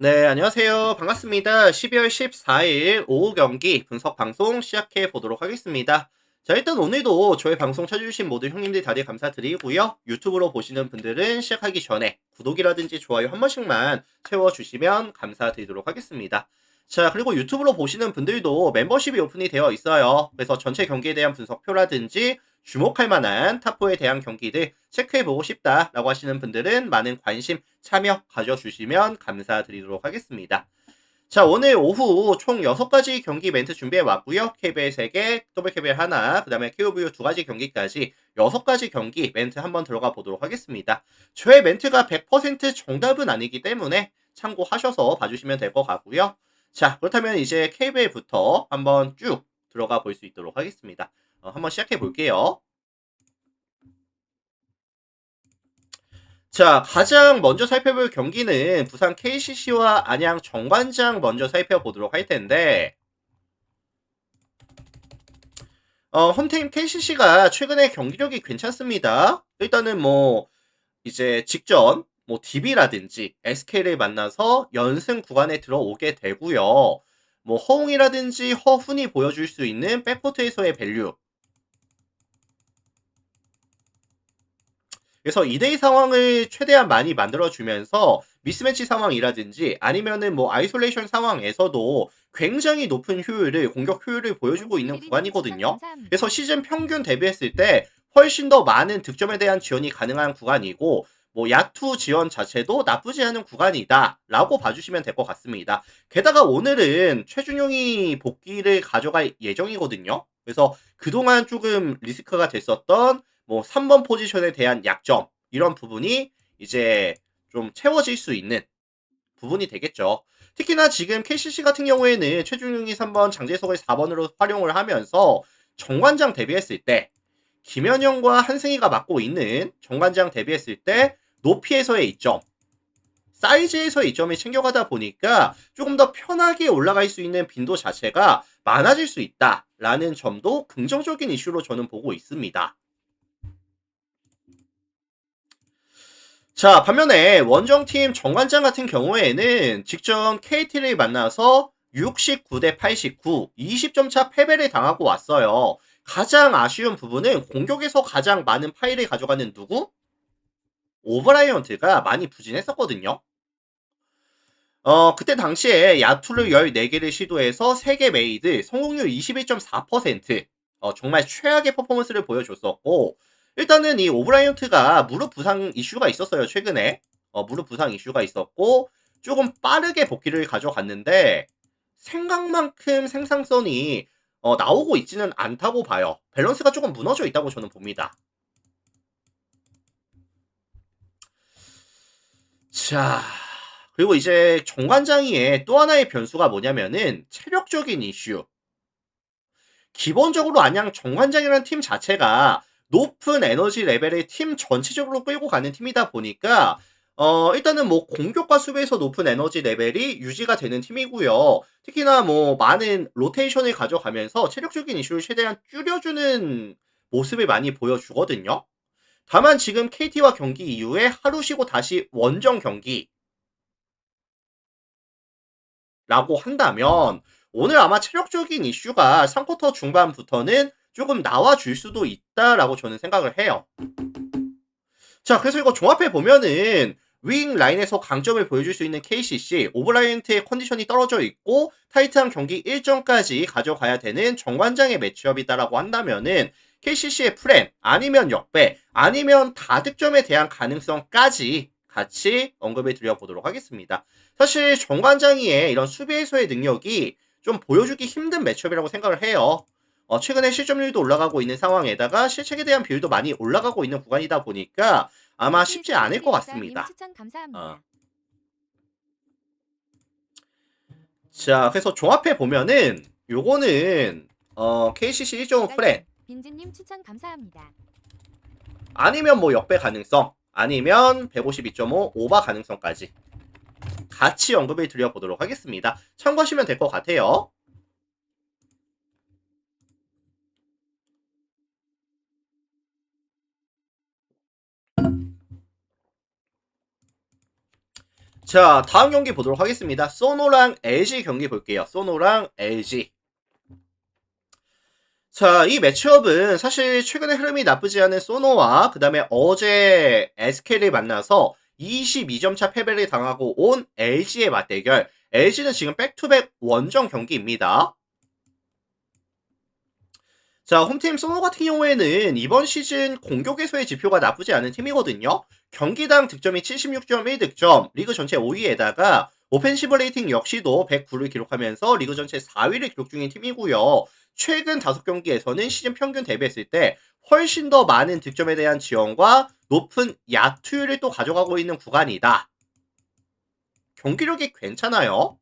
네, 안녕하세요. 반갑습니다. 12월 14일 오후 경기 분석 방송 시작해 보도록 하겠습니다. 자, 일단 오늘도 저희 방송 찾아주신 모든 형님들 다들 감사드리고요. 유튜브로 보시는 분들은 시작하기 전에 구독이라든지 좋아요 한 번씩만 채워주시면 감사드리도록 하겠습니다. 자, 그리고 유튜브로 보시는 분들도 멤버십이 오픈이 되어 있어요. 그래서 전체 경기에 대한 분석표라든지 주목할 만한 탑4에 대한 경기들 체크해보고 싶다라고 하시는 분들은 많은 관심, 참여 가져주시면 감사드리도록 하겠습니다. 자, 오늘 오후 총 6가지 경기 멘트 준비해 왔고요. KBL 3개, WKBL 하나, 그 다음에 KOVU 2가지 경기까지 6가지 경기 멘트 한번 들어가 보도록 하겠습니다. 저의 멘트가 100% 정답은 아니기 때문에 참고하셔서 봐주시면 될 것 같고요. 자, 그렇다면 이제 KBL부터 한번 쭉 들어가 볼 수 있도록 하겠습니다. 한번 시작해 볼게요. 자, 가장 먼저 살펴볼 경기는 부산 KCC와 안양 정관장 먼저 살펴보도록 할 텐데, 홈팀 KCC가 최근에 경기력이 괜찮습니다. 일단은 뭐, 이제 직전, 뭐, DB라든지 SK를 만나서 연승 구간에 들어오게 되고요. 뭐, 허웅이라든지 허훈이 보여줄 수 있는 백코트에서의 밸류, 그래서 2대2 상황을 최대한 많이 만들어주면서 미스매치 상황이라든지 아니면은 뭐 아이솔레이션 상황에서도 굉장히 높은 효율을, 공격 효율을 보여주고 있는 올킬리비님 추천 구간이거든요. 감사합니다. 그래서 시즌 평균 대비했을 때 훨씬 더 많은 득점에 대한 지원이 가능한 구간이고, 뭐 야투 지원 자체도 나쁘지 않은 구간이다 라고 봐주시면 될 것 같습니다. 게다가 오늘은 최준용이 복귀를 가져갈 예정이거든요. 그래서 그동안 조금 리스크가 됐었던 뭐 3번 포지션에 대한 약점, 이런 부분이 이제 좀 채워질 수 있는 부분이 되겠죠. 특히나 지금 KCC 같은 경우에는 최준용이 3번, 장재석을 4번으로 활용을 하면서 정관장 대비했을 때 김현영과 한승희가 맡고 있는 정관장 대비했을 때 높이에서의 이점, 사이즈에서의 이점을 챙겨가다 보니까 조금 더 편하게 올라갈 수 있는 빈도 자체가 많아질 수 있다라는 점도 긍정적인 이슈로 저는 보고 있습니다. 자, 반면에 원정팀 정관장 같은 경우에는 직전 KT를 만나서 69대 89, 20점 차 패배를 당하고 왔어요. 가장 아쉬운 부분은 공격에서 가장 많은 파일을 가져가는 누구? 오브라이언트가 많이 부진했었거든요. 그때 당시에 야투를 14개를 시도해서 3개 메이드, 성공률 21.4%, 정말 최악의 퍼포먼스를 보여줬었고, 일단은 이 오브라이언트가 무릎 부상 이슈가 있었어요, 최근에. 무릎 부상 이슈가 있었고, 조금 빠르게 복귀를 가져갔는데, 생각만큼 생산성이 나오고 있지는 않다고 봐요. 밸런스가 조금 무너져 있다고 저는 봅니다. 자, 그리고 이제 정관장이의 또 하나의 변수가 뭐냐면은 체력적인 이슈. 기본적으로 안양 정관장이라는 팀 자체가 높은 에너지 레벨의 팀 전체적으로 끌고 가는 팀이다 보니까 일단은 뭐 공격과 수비에서 높은 에너지 레벨이 유지가 되는 팀이고요. 특히나 뭐 많은 로테이션을 가져가면서 체력적인 이슈를 최대한 줄여주는 모습을 많이 보여주거든요. 다만 지금 KT와 경기 이후에 하루 쉬고 다시 원정 경기 라고 한다면 오늘 아마 체력적인 이슈가 3쿼터 중반부터는 조금 나와줄 수도 있다라고 저는 생각을 해요. 자, 그래서 이거 종합해 보면은 윙 라인에서 강점을 보여줄 수 있는 KCC, 오브라이언트의 컨디션이 떨어져 있고 타이트한 경기 일정까지 가져가야 되는 정관장의 매치업이다라고 한다면은 KCC의 프렌 아니면 역배 아니면 다득점에 대한 가능성까지 같이 언급을 드려보도록 하겠습니다. 사실 정관장이의 이런 수비에서의 능력이 좀 보여주기 힘든 매치업이라고 생각을 해요. 최근에 실점률도 올라가고 있는 상황에다가 실책에 대한 비율도 많이 올라가고 있는 구간이다 보니까 아마 쉽지 않을 것 올킬스피드릴까님 같습니다. 추천 어. 감사합니다. 자, 그래서 종합해 보면은 요거는 KCC 1.5 프레 대갈님 빈지님 추천 감사합니다. 아니면 뭐 역배 가능성 아니면 152.5 오바 가능성까지 같이 언급을 드려보도록 하겠습니다. 참고하시면 될 것 같아요. 자, 다음 경기 보도록 하겠습니다. 소노랑 LG 경기 볼게요. 소노랑 LG. 자, 이 매치업은 사실 최근에 흐름이 나쁘지 않은 소노와 그 다음에 어제 SK를 만나서 22점 차 패배를 당하고 온 LG의 맞대결. LG는 지금 백투백 원정 경기입니다. 자, 홈팀 소노 같은 경우에는 이번 시즌 공격에서의 지표가 나쁘지 않은 팀이거든요. 경기당 득점이 76.1득점, 리그 전체 5위에다가 오펜시브 레이팅 역시도 109를 기록하면서 리그 전체 4위를 기록 중인 팀이고요. 최근 5경기에서는 시즌 평균 대비했을 때 훨씬 더 많은 득점에 대한 지원과 높은 야투율을 또 가져가고 있는 구간이다. 경기력이 괜찮아요.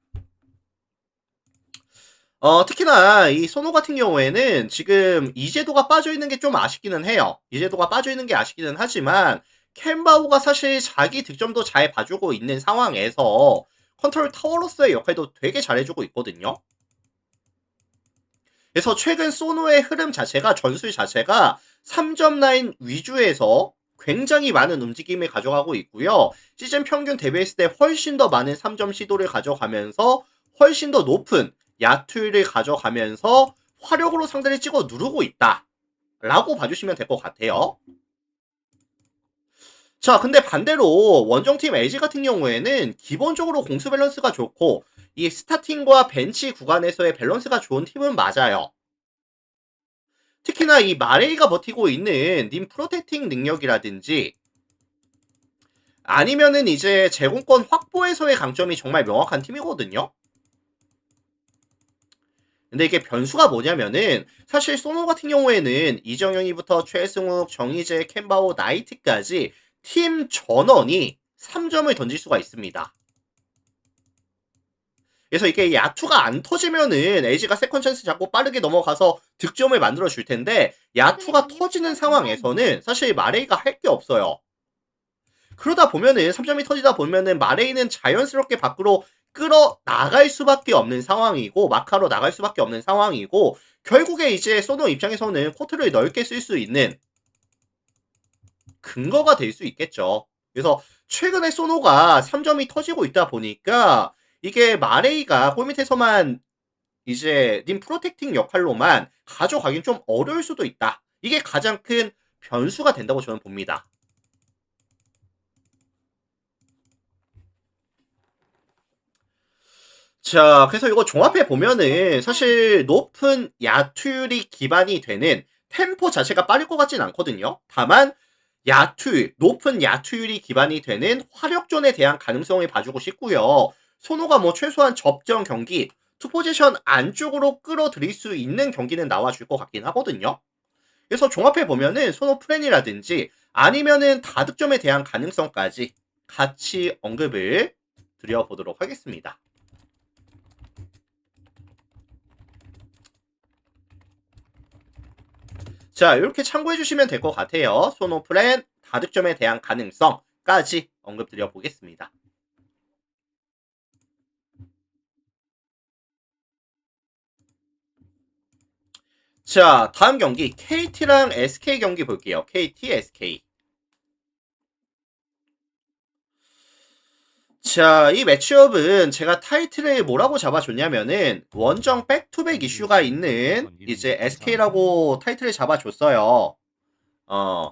특히나 이 소노 같은 경우에는 지금 이재도가 빠져있는 게 좀 아쉽기는 해요. 이재도가 빠져있는 게 아쉽기는 하지만 캔바오가 사실 자기 득점도 잘 봐주고 있는 상황에서 컨트롤 타워로서의 역할도 되게 잘해주고 있거든요. 그래서 최근 소노의 흐름 자체가 전술 자체가 3점 라인 위주에서 굉장히 많은 움직임을 가져가고 있고요. 시즌 평균 대비했을 때 훨씬 더 많은 3점 시도를 가져가면서 훨씬 더 높은 야투율을 가져가면서 화력으로 상대를 찍어 누르고 있다. 라고 봐주시면 될 것 같아요. 자, 근데 반대로 원정팀 LG 같은 경우에는 기본적으로 공수 밸런스가 좋고 이 스타팅과 벤치 구간에서의 밸런스가 좋은 팀은 맞아요. 특히나 이 마레이가 버티고 있는 님 프로텍팅 능력이라든지 아니면은 이제 제공권 확보에서의 강점이 정말 명확한 팀이거든요. 근데 이게 변수가 뭐냐면은 사실 소노 같은 경우에는 이정현이부터 최승욱, 정희재, 캔바오, 나이트까지 팀 전원이 3점을 던질 수가 있습니다. 그래서 이게 야투가 안 터지면은 LG가 세컨 찬스 잡고 빠르게 넘어가서 득점을 만들어 줄 텐데 야투가 터지는 상황에서는 사실 마레이가 할 게 없어요. 그러다 보면은 3점이 터지다 보면은 마레이는 자연스럽게 밖으로 끌어 나갈 수밖에 없는 상황이고 마카로 나갈 수밖에 없는 상황이고 결국에 이제 소노 입장에서는 코트를 넓게 쓸 수 있는 근거가 될 수 있겠죠. 그래서 최근에 소노가 3점이 터지고 있다 보니까 이게 마레이가 골밑에서만 이제 님 프로텍팅 역할로만 가져가긴 좀 어려울 수도 있다. 이게 가장 큰 변수가 된다고 저는 봅니다. 자, 그래서 이거 종합해 보면은 사실 높은 야투율이 기반이 되는 템포 자체가 빠를 것 같진 않거든요. 다만 야투율, 높은 야투율이 기반이 되는 화력전에 대한 가능성을 봐주고 싶고요. 소노가 뭐 최소한 접전 경기, 투포지션 안쪽으로 끌어들일 수 있는 경기는 나와줄 것 같긴 하거든요. 그래서 종합해 보면은 소노 플랜이라든지 아니면은 다득점에 대한 가능성까지 같이 언급을 드려보도록 하겠습니다. 자, 이렇게 참고해 주시면 될 것 같아요. 소노 플랜, 다득점에 대한 가능성까지 언급드려 보겠습니다. 자, 다음 경기 KT랑 SK 경기 볼게요. KT, SK. 자, 이 매치업은 제가 타이틀을 뭐라고 잡아줬냐면은 원정 백투백 이슈가 있는 이제 SK라고 타이틀을 잡아줬어요. 어,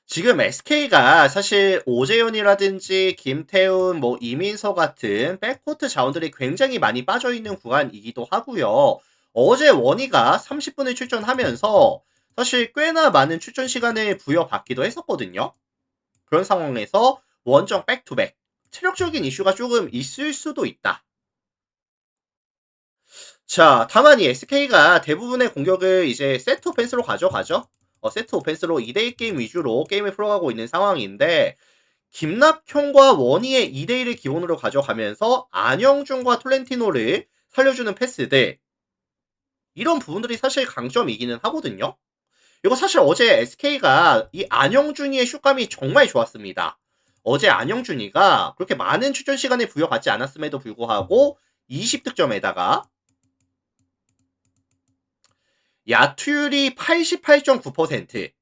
지금 SK가 사실 오재훈이라든지 김태훈, 뭐 이민서 같은 백코트 자원들이 굉장히 많이 빠져있는 구간이기도 하고요. 어제 원희가 30분을 출전하면서 사실 꽤나 많은 출전 시간을 부여받기도 했었거든요. 그런 상황에서 원정 백투백 체력적인 이슈가 조금 있을 수도 있다. 자, 다만 이 SK가 대부분의 공격을 이제 세트 오펜스로 가져가죠. 세트 오펜스로 2대1 게임 위주로 게임을 풀어가고 있는 상황인데 김납형과 원희의 2대1을 기본으로 가져가면서 안영준과 톨렌티노를 살려주는 패스들 이런 부분들이 사실 강점이기는 하거든요. 이거 사실 어제 SK가 이 안영준이의 슛감이 정말 좋았습니다. 어제 안영준이가 그렇게 많은 출전 시간을 부여받지 않았음에도 불구하고 20득점에다가 야투율이 88.9%.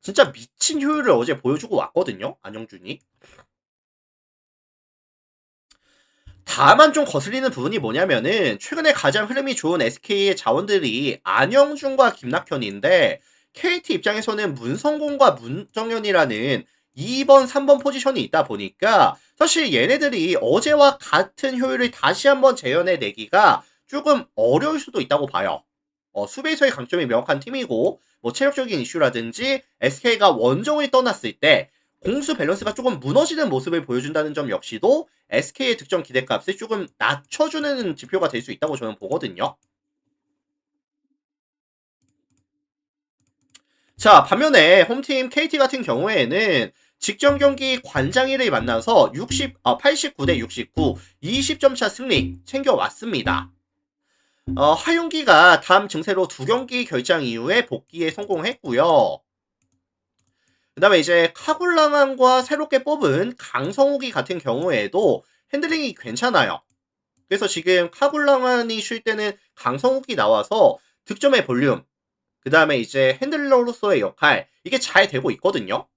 진짜 미친 효율을 어제 보여주고 왔거든요. 안영준이. 다만 좀 거슬리는 부분이 뭐냐면은 최근에 가장 흐름이 좋은 SK의 자원들이 안영준과 김낙현인데 KT 입장에서는 문성곤과 문정현이라는 2번, 3번 포지션이 있다 보니까 사실 얘네들이 어제와 같은 효율을 다시 한번 재현해내기가 조금 어려울 수도 있다고 봐요. 수비에서의 강점이 명확한 팀이고 뭐 체력적인 이슈라든지 SK가 원정을 떠났을 때 공수 밸런스가 조금 무너지는 모습을 보여준다는 점 역시도 SK의 득점 기대값을 조금 낮춰주는 지표가 될 수 있다고 저는 보거든요. 자, 반면에 홈팀 KT 같은 경우에는 직전 경기 관장일을 만나서 89대 69, 20점 차 승리 챙겨왔습니다. 하윤기가 다음 증세로 2경기 결장 이후에 복귀에 성공했고요. 그 다음에 이제 카굴랑안과 새롭게 뽑은 강성욱이 같은 경우에도 핸들링이 괜찮아요. 그래서 지금 카굴랑안이 쉴 때는 강성욱이 나와서 득점의 볼륨, 그 다음에 이제 핸들러로서의 역할, 이게 잘 되고 있거든요.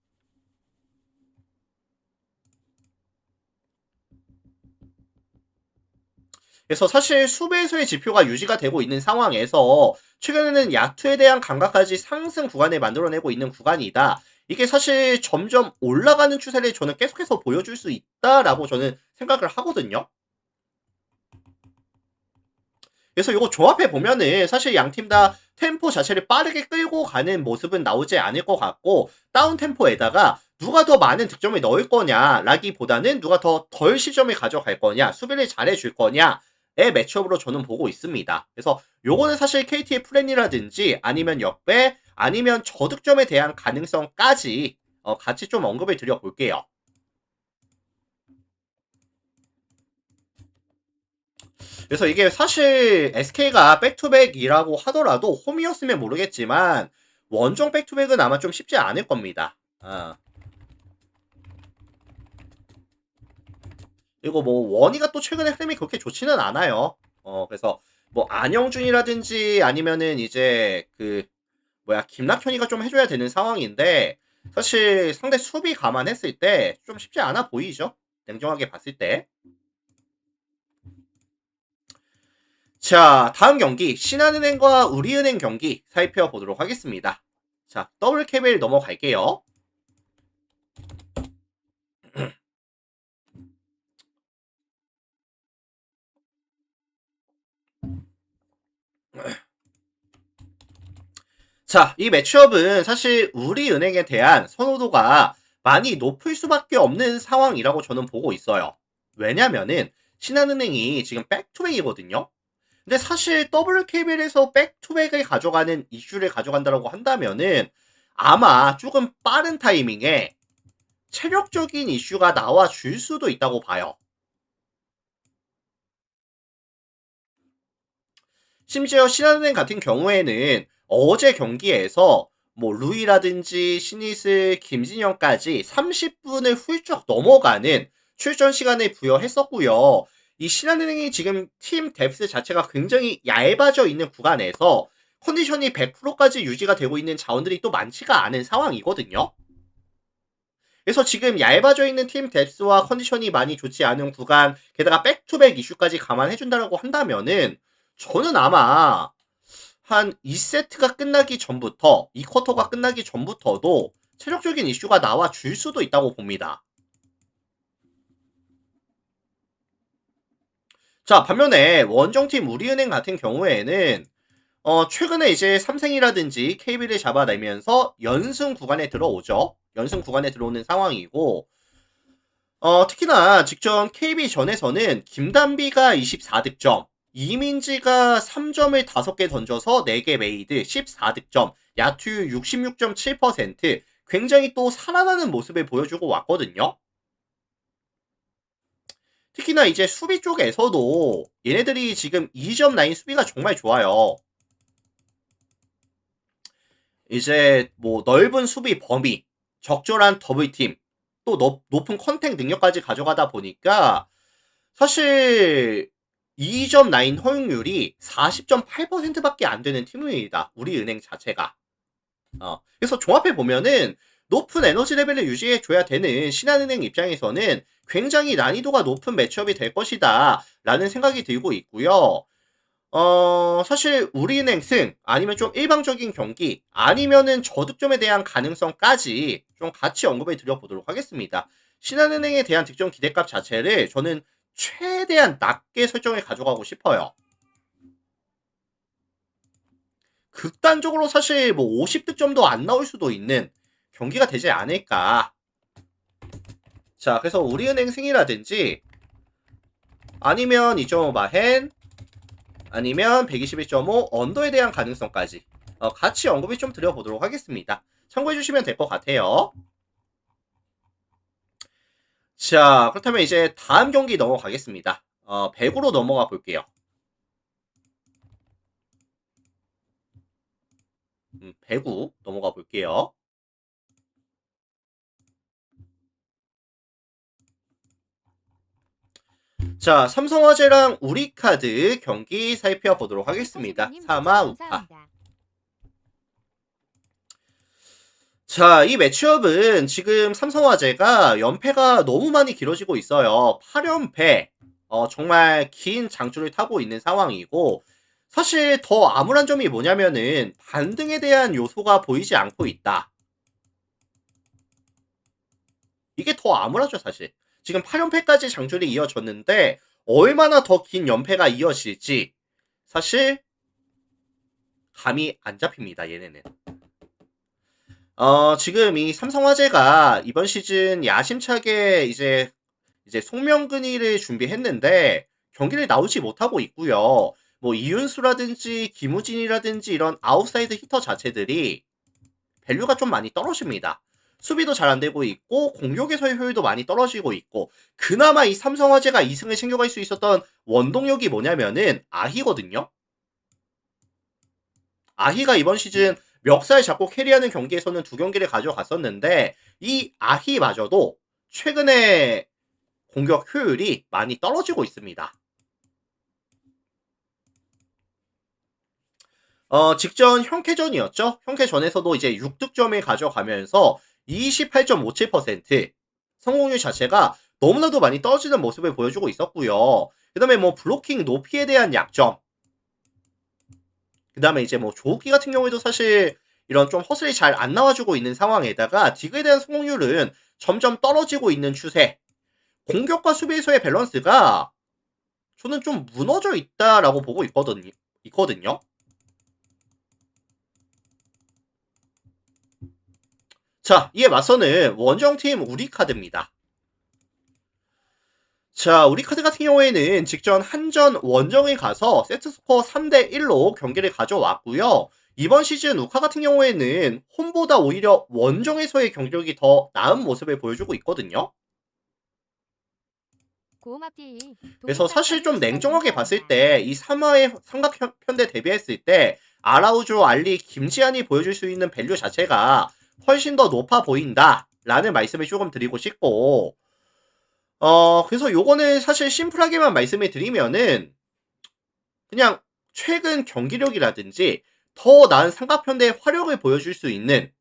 그래서 사실 수배수의 지표가 유지가 되고 있는 상황에서 최근에는 야투에 대한 감각까지 상승 구간을 만들어내고 있는 구간이다. 이게 사실 점점 올라가는 추세를 저는 계속해서 보여줄 수 있다라고 저는 생각을 하거든요. 그래서 이거 조합해 보면은 사실 양 팀 다 템포 자체를 빠르게 끌고 가는 모습은 나오지 않을 것 같고 다운 템포에다가 누가 더 많은 득점을 넣을 거냐라기보다는 누가 더 덜 시점을 가져갈 거냐, 수비를 잘해줄 거냐의 매치업으로 저는 보고 있습니다. 그래서 요거는 사실 KT의 플랜이라든지 아니면 역배 아니면 저득점에 대한 가능성까지 같이 좀 언급을 드려볼게요. 그래서 이게 사실 SK가 백투백이라고 하더라도 홈이었으면 모르겠지만 원정 백투백은 아마 좀 쉽지 않을 겁니다. 그리고 뭐 원희가 또 최근에 흐름이 그렇게 좋지는 않아요. 그래서 뭐 안영준이라든지 아니면은 이제 그 뭐야 김낙현이가 좀 해줘야 되는 상황인데 사실 상대 수비 감안했을 때 좀 쉽지 않아 보이죠. 냉정하게 봤을 때. 자, 다음 경기 신한은행과 우리은행 경기 살펴보도록 하겠습니다. 자, 더블캡을 넘어갈게요. 자, 이 매치업은 사실 우리은행에 대한 선호도가 많이 높을 수밖에 없는 상황이라고 저는 보고 있어요. 왜냐면은 신한은행이 지금 백투백이거든요. 근데 사실 WKBL에서 백투백을 가져가는 이슈를 가져간다고 한다면은 아마 조금 빠른 타이밍에 체력적인 이슈가 나와 줄 수도 있다고 봐요. 심지어 신한은행 같은 경우에는 어제 경기에서 뭐 루이라든지 신이슬, 김진영까지 30분을 훌쩍 넘어가는 출전 시간을 부여했었고요. 이 신한은행이 지금 팀 뎁스 자체가 굉장히 얇아져 있는 구간에서 컨디션이 100%까지 유지가 되고 있는 자원들이 또 많지가 않은 상황이거든요. 그래서 지금 얇아져 있는 팀 뎁스와 컨디션이 많이 좋지 않은 구간, 게다가 백투백 이슈까지 감안해준다고 한다면은 저는 아마 한 2세트가 끝나기 전부터, 2쿼터가 끝나기 전부터도 체력적인 이슈가 나와 줄 수도 있다고 봅니다. 자, 반면에 원정팀 우리은행 같은 경우에는 최근에 이제 삼성이라든지 KB를 잡아내면서 연승 구간에 들어오죠. 연승 구간에 들어오는 상황이고 특히나 직전 KB전에서는 김단비가 24득점, 이민지가 3점을 5개 던져서 4개 메이드 14득점, 야투율 66.7%, 굉장히 또 살아나는 모습을 보여주고 왔거든요. 특히나 이제 수비 쪽에서도 얘네들이 지금 2점 라인 수비가 정말 좋아요. 이제 뭐 넓은 수비 범위, 적절한 더블팀, 또 높은 컨택 능력까지 가져가다 보니까 사실 2점 라인 허용률이 40.8%밖에 안 되는 팀입니다. 우리 은행 자체가. 그래서 종합해 보면은 높은 에너지 레벨을 유지해 줘야 되는 신한은행 입장에서는 굉장히 난이도가 높은 매치업이 될 것이다 라는 생각이 들고 있고요. 사실 우리은행 승 아니면 좀 일방적인 경기 아니면은 저득점에 대한 가능성까지 좀 같이 언급을 드려보도록 하겠습니다. 신한은행에 대한 득점 기대값 자체를 저는 최대한 낮게 설정해 가져가고 싶어요. 극단적으로 사실 뭐 50득점도 안 나올 수도 있는 경기가 되지 않을까. 자, 그래서 우리은행 승이라든지 아니면 2.5 마헨 아니면 121.5 언더에 대한 가능성까지 같이 언급을 좀 드려보도록 하겠습니다. 참고해 주시면 될 것 같아요. 자, 그렇다면 이제 다음 경기 넘어가겠습니다. 배구로 넘어가 볼게요. 배구 넘어가 볼게요. 자, 삼성화재랑 우리카드 경기 살펴보도록 하겠습니다. 서수빈님 추천 3화 우파. 감사합니다. 자, 이 매치업은 지금 삼성화재가 연패가 너무 많이 길어지고 있어요. 8연패. 정말 긴 장줄을 타고 있는 상황이고, 사실 더 암울한 점이 뭐냐면은 반등에 대한 요소가 보이지 않고 있다. 이게 더 암울하죠, 사실. 지금 8연패까지 장줄이 이어졌는데, 얼마나 더 긴 연패가 이어질지, 사실, 감이 안 잡힙니다, 얘네는. 지금 이 삼성화재가 이번 시즌 야심차게 이제 송명근이를 준비했는데 경기를 나오지 못하고 있고요. 뭐 이윤수라든지 김우진이라든지 이런 아웃사이드 히터 자체들이 밸류가 좀 많이 떨어집니다. 수비도 잘 안 되고 있고 공격에서의 효율도 많이 떨어지고 있고 그나마 이 삼성화재가 2승을 챙겨갈 수 있었던 원동력이 뭐냐면은 아희거든요. 아희가 이번 시즌 멱살 잡고 캐리하는 경기에서는 2경기를 가져갔었는데 이 아희마저도 최근에 공격 효율이 많이 떨어지고 있습니다. 직전 형캐전이었죠. 형캐전에서도 이제 6득점을 가져가면서 28.57% 성공률 자체가 너무나도 많이 떨어지는 모습을 보여주고 있었고요. 그 다음에 뭐 블로킹 높이에 대한 약점, 그 다음에 이제 뭐 조욱기 같은 경우에도 사실 이런 좀 허슬이 잘 안 나와주고 있는 상황에다가 디그에 대한 성공률은 점점 떨어지고 있는 추세. 공격과 수비에서의 밸런스가 저는 좀 무너져 있다라고 보고 있거든요. 자, 이에 맞서는 원정팀 우리카드입니다. 자, 우리카드 같은 경우에는 직전 한전 원정에 가서 세트스코어 3대1로 경기를 가져왔고요. 이번 시즌 우카 같은 경우에는 홈보다 오히려 원정에서의 경기력이 더 나은 모습을 보여주고 있거든요. 고음앞뒤 그래서 사실 좀 냉정하게 봤을 때 이 3화의 삼각편대 대비했을 때 아라우조, 알리, 김지한이 보여줄 수 있는 밸류 자체가 훨씬 더 높아 보인다 라는 말씀을 조금 드리고 싶고 그래서 요거는 사실 심플하게만 말씀을 드리면은 그냥 최근 경기력이라든지 더 나은 삼각편대의 화력을 보여줄 수 있는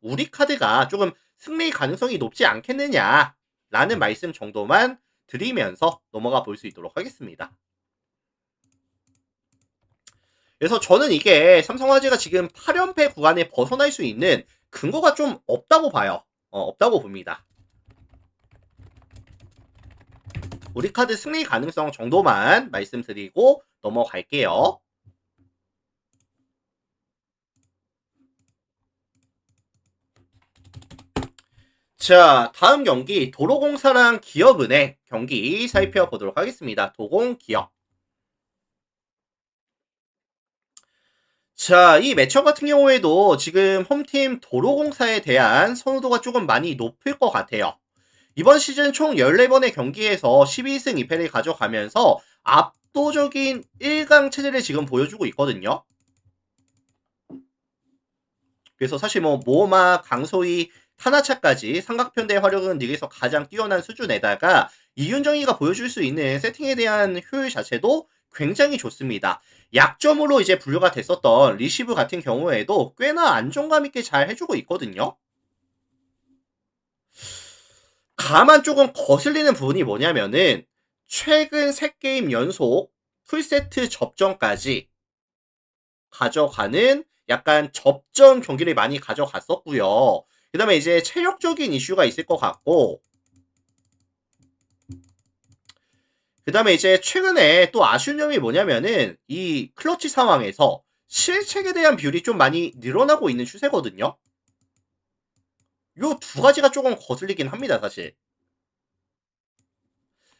우리 카드가 조금 승리 가능성이 높지 않겠느냐 라는 말씀 정도만 드리면서 넘어가 볼 수 있도록 하겠습니다. 그래서 저는 이게 삼성화재가 지금 8연패 구간에 벗어날 수 있는 근거가 좀 없다고 봐요. 없다고 봅니다. 우리 카드 승리 가능성 정도만 말씀드리고 넘어갈게요. 자, 다음 경기 도로공사랑 기업은행 경기 살펴보도록 하겠습니다. 도공 기업. 자, 이 매치업 같은 경우에도 지금 홈팀 도로공사에 대한 선호도가 조금 많이 높을 것 같아요. 이번 시즌 총 14번의 경기에서 12승 2패를 가져가면서 압도적인 1강 체제를 지금 보여주고 있거든요. 그래서 사실 뭐 모마, 강소희, 타나차까지 삼각편대 화력은 리그에서 가장 뛰어난 수준에다가 이윤정이가 보여줄 수 있는 세팅에 대한 효율 자체도 굉장히 좋습니다. 약점으로 이제 분류가 됐었던 리시브 같은 경우에도 꽤나 안정감 있게 잘 해주고 있거든요. 다만 조금 거슬리는 부분이 뭐냐면은 최근 3게임 연속 풀세트 접전까지 가져가는 약간 접전 경기를 많이 가져갔었고요. 그 다음에 이제 체력적인 이슈가 있을 것 같고, 그 다음에 이제 최근에 또 아쉬운 점이 뭐냐면은 이 클러치 상황에서 실책에 대한 비율이 좀 많이 늘어나고 있는 추세거든요. 요 두 가지가 조금 거슬리긴 합니다, 사실.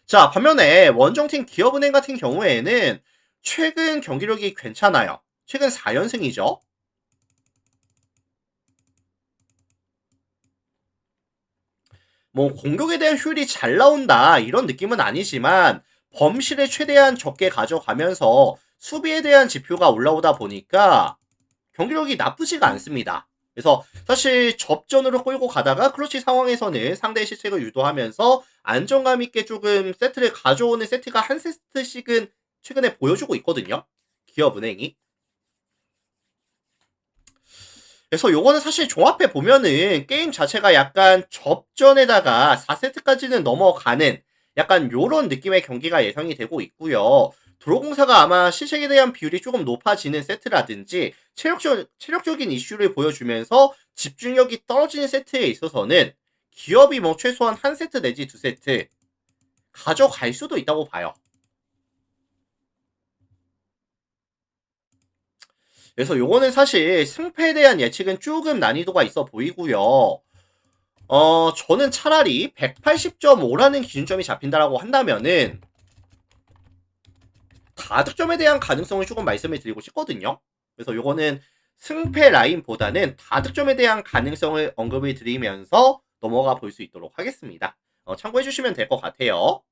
자, 반면에 원정팀 기업은행 같은 경우에는 최근 경기력이 괜찮아요. 최근 4연승이죠. 뭐 공격에 대한 효율이 잘 나온다 이런 느낌은 아니지만 범실을 최대한 적게 가져가면서 수비에 대한 지표가 올라오다 보니까 경기력이 나쁘지가 않습니다. 그래서 사실 접전으로 끌고 가다가 클러치 상황에서는 상대의 실책을 유도하면서 안정감 있게 조금 세트를 가져오는 세트가 한 세트씩은 최근에 보여주고 있거든요. 기업은행이. 그래서 요거는 사실 종합해 보면은 게임 자체가 약간 접전에다가 4세트까지는 넘어가는 약간 요런 느낌의 경기가 예상이 되고 있고요. 도로공사가 아마 실책에 대한 비율이 조금 높아지는 세트라든지 체력적인 이슈를 보여주면서 집중력이 떨어지는 세트에 있어서는 기업이 뭐 최소한 한 세트 내지 두 세트 가져갈 수도 있다고 봐요. 그래서 요거는 사실 승패에 대한 예측은 조금 난이도가 있어 보이고요. 저는 차라리 180.5라는 기준점이 잡힌다라고 한다면은 다득점에 대한 가능성을 조금 말씀을 드리고 싶거든요. 그래서 요거는 승패 라인보다는 다득점에 대한 가능성을 언급을 드리면서 넘어가 볼 수 있도록 하겠습니다. 참고해 주시면 될 것 같아요.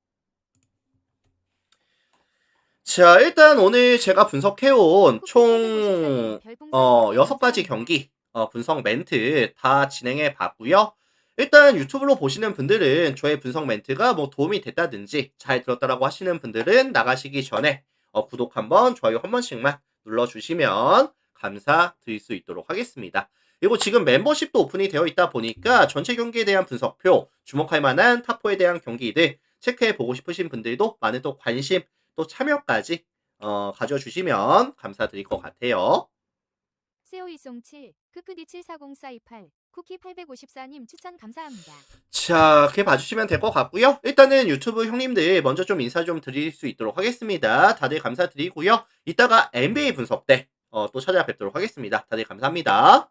자, 일단 오늘 제가 분석해온 총 6가지 경기 분석 멘트 다 진행해 봤고요. 일단 유튜브로 보시는 분들은 저의 분석 멘트가 뭐 도움이 됐다든지 잘 들었다라고 하시는 분들은 나가시기 전에 구독 한번, 좋아요 한 번씩만 눌러주시면 감사드릴 수 있도록 하겠습니다. 그리고 지금 멤버십도 오픈이 되어 있다 보니까 전체 경기에 대한 분석표, 주목할 만한 탑4에 대한 경기들 체크해 보고 싶으신 분들도 많은 또 관심 또 참여까지 가져주시면 감사드릴 것 같아요. 세오이송 7, 크크디 740428, 쿠키 854님 추천 감사합니다. 자, 그렇게 봐주시면 될 것 같고요. 일단은 유튜브 형님들 먼저 좀 인사 좀 드릴 수 있도록 하겠습니다. 다들 감사드리고요. 이따가 NBA 분석 때 또 찾아뵙도록 하겠습니다. 다들 감사합니다.